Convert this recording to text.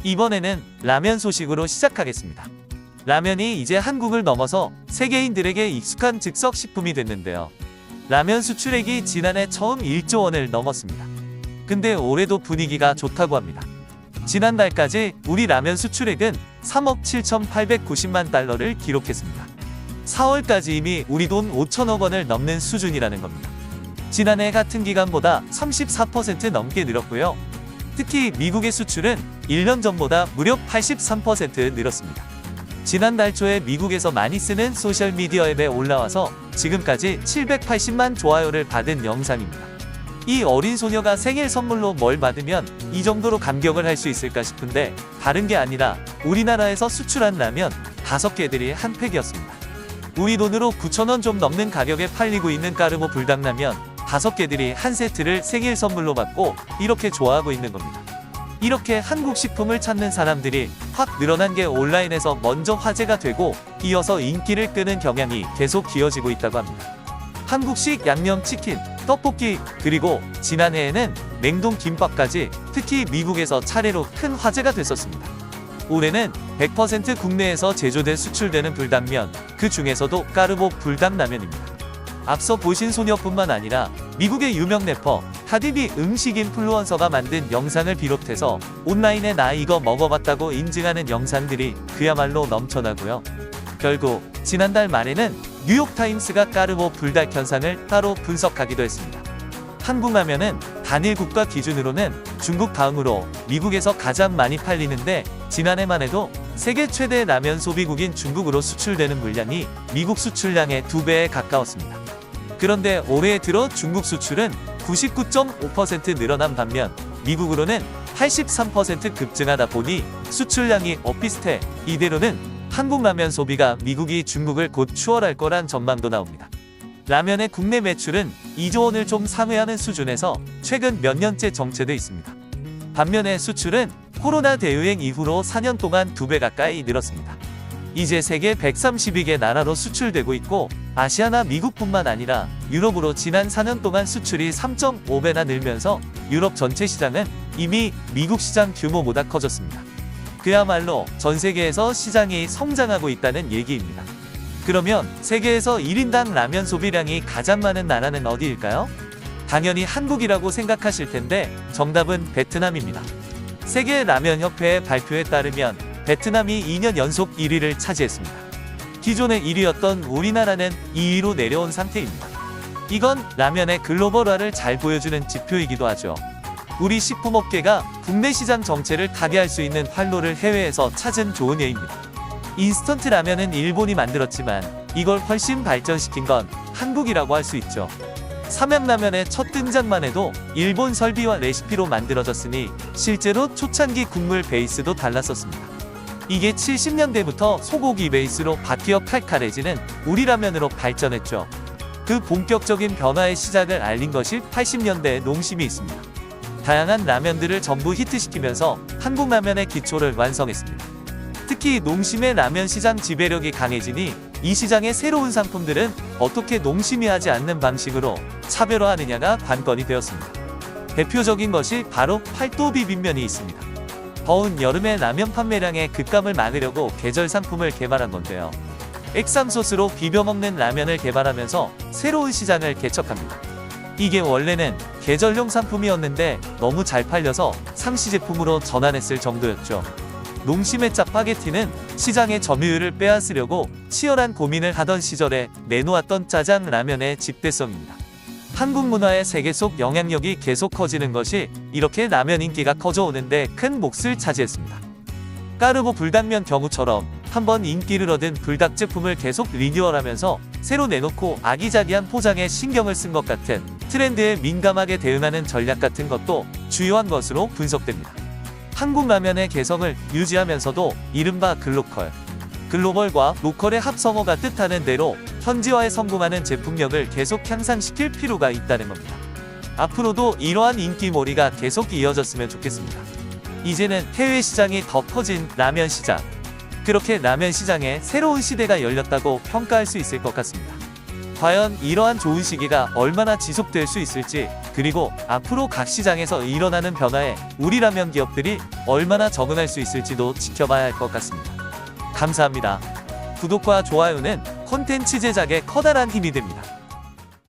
이번에는 라면 소식으로 시작하겠습니다. 라면이 이제 한국을 넘어서 세계인들에게 익숙한 즉석 식품이 됐는데요. 라면 수출액이 지난해 처음 1조 원을 넘었습니다. 근데 올해도 분위기가 좋다고 합니다. 지난달까지 우리 라면 수출액은 3억 7,890만 달러를 기록했습니다. 4월까지 이미 우리 돈 5천억 원을 넘는 수준이라는 겁니다. 지난해 같은 기간보다 34% 넘게 늘었고요. 특히 미국의 수출은 1년 전보다 무려 83% 늘었습니다. 지난달 초에 미국에서 많이 쓰는 소셜미디어 앱에 올라와서 지금까지 780만 좋아요를 받은 영상입니다. 이 어린 소녀가 생일 선물로 뭘 받으면 이 정도로 감격을 할 수 있을까 싶은데 다른 게 아니라 우리나라에서 수출한 라면 5개들이 한 팩이었습니다. 우리 돈으로 9,000원 좀 넘는 가격에 팔리고 있는 까르보 불닭라면 5개들이 한 세트를 생일 선물로 받고 이렇게 좋아하고 있는 겁니다. 이렇게 한국 식품을 찾는 사람들이 확 늘어난 게 온라인에서 먼저 화제가 되고 이어서 인기를 끄는 경향이 계속 기어지고 있다고 합니다. 한국식 양념치킨, 떡볶이, 그리고 지난해에는 냉동 김밥까지 특히 미국에서 차례로 큰 화제가 됐었습니다. 올해는 100% 국내에서 제조돼 수출되는 불닭면, 그 중에서도 까르보 불닭라면입니다. 앞서 보신 소녀뿐만 아니라 미국의 유명 래퍼 카디비 음식 인플루언서가 만든 영상을 비롯해서 온라인에 나 이거 먹어봤다고 인증하는 영상들이 그야말로 넘쳐나고요. 결국 지난달 말에는 뉴욕타임스가 까르보 불닭 현상을 따로 분석하기도 했습니다. 한국 라면은 단일 국가 기준으로는 중국 다음으로 미국에서 가장 많이 팔리는데 지난해만 해도 세계 최대 라면 소비국인 중국으로 수출되는 물량이 미국 수출량의 2배에 가까웠습니다. 그런데 올해 들어 중국 수출은 99.5% 늘어난 반면 미국으로는 83% 급증하다 보니 수출량이 엇비슷해 이대로는 한국 라면 소비가 미국이 중국을 곧 추월할 거란 전망도 나옵니다. 라면의 국내 매출은 2조 원을 좀 상회하는 수준에서 최근 몇 년째 정체돼 있습니다. 반면에 수출은 코로나 대유행 이후로 4년 동안 2배 가까이 늘었습니다. 이제 세계 132개 나라로 수출되고 있고 아시아나 미국뿐만 아니라 유럽으로 지난 4년 동안 수출이 3.5배나 늘면서 유럽 전체 시장은 이미 미국 시장 규모보다 커졌습니다. 그야말로 전 세계에서 시장이 성장하고 있다는 얘기입니다. 그러면 세계에서 1인당 라면 소비량이 가장 많은 나라는 어디일까요? 당연히 한국이라고 생각하실 텐데 정답은 베트남입니다. 세계 라면 협회의 발표에 따르면 베트남이 2년 연속 1위를 차지했습니다. 기존의 1위였던 우리나라는 2위로 내려온 상태입니다. 이건 라면의 글로벌화를 잘 보여주는 지표이기도 하죠. 우리 식품업계가 국내 시장 정체를 타개할 수 있는 활로를 해외에서 찾은 좋은 예입니다. 인스턴트 라면은 일본이 만들었지만 이걸 훨씬 발전시킨 건 한국이라고 할 수 있죠. 삼양라면의 첫 등장만 해도 일본 설비와 레시피로 만들어졌으니 실제로 초창기 국물 베이스도 달랐었습니다. 이게 70년대부터 소고기 베이스로 바뀌어 칼칼해지는 우리 라면으로 발전했죠. 그 본격적인 변화의 시작을 알린 것이 80년대의 농심이 있습니다. 다양한 라면들을 전부 히트시키면서 한국 라면의 기초를 완성했습니다. 특히 농심의 라면 시장 지배력이 강해지니 이 시장의 새로운 상품들은 어떻게 농심이 하지 않는 방식으로 차별화하느냐가 관건이 되었습니다. 대표적인 것이 바로 팔도 비빔면이 있습니다. 더운 여름에 라면 판매량의 급감을 막으려고 계절 상품을 개발한 건데요. 액상 소스로 비벼 먹는 라면을 개발하면서 새로운 시장을 개척합니다. 이게 원래는 계절용 상품이었는데 너무 잘 팔려서 상시 제품으로 전환했을 정도였죠. 농심의 짜파게티는 시장의 점유율을 빼앗으려고 치열한 고민을 하던 시절에 내놓았던 짜장 라면의 집대성입니다. 한국 문화의 세계 속 영향력이 계속 커지는 것이 이렇게 라면 인기가 커져오는데 큰 몫을 차지했습니다. 까르보 불닭면 경우처럼 한번 인기를 얻은 불닭 제품을 계속 리뉴얼하면서 새로 내놓고 아기자기한 포장에 신경을 쓴 것 같은 트렌드에 민감하게 대응하는 전략 같은 것도 주요한 것으로 분석됩니다. 한국 라면의 개성을 유지하면서도 이른바 글로벌과 로컬의 합성어가 뜻하는 대로 현지화에 성공하는 제품력을 계속 향상시킬 필요가 있다는 겁니다. 앞으로도 이러한 인기몰이가 계속 이어졌으면 좋겠습니다. 이제는 해외 시장이 더 커진 라면 시장. 그렇게 라면 시장에 새로운 시대가 열렸다고 평가할 수 있을 것 같습니다. 과연 이러한 좋은 시기가 얼마나 지속될 수 있을지, 그리고 앞으로 각 시장에서 일어나는 변화에 우리 라면 기업들이 얼마나 적응할 수 있을지도 지켜봐야 할 것 같습니다. 감사합니다. 구독과 좋아요는 콘텐츠 제작에 커다란 힘이 됩니다.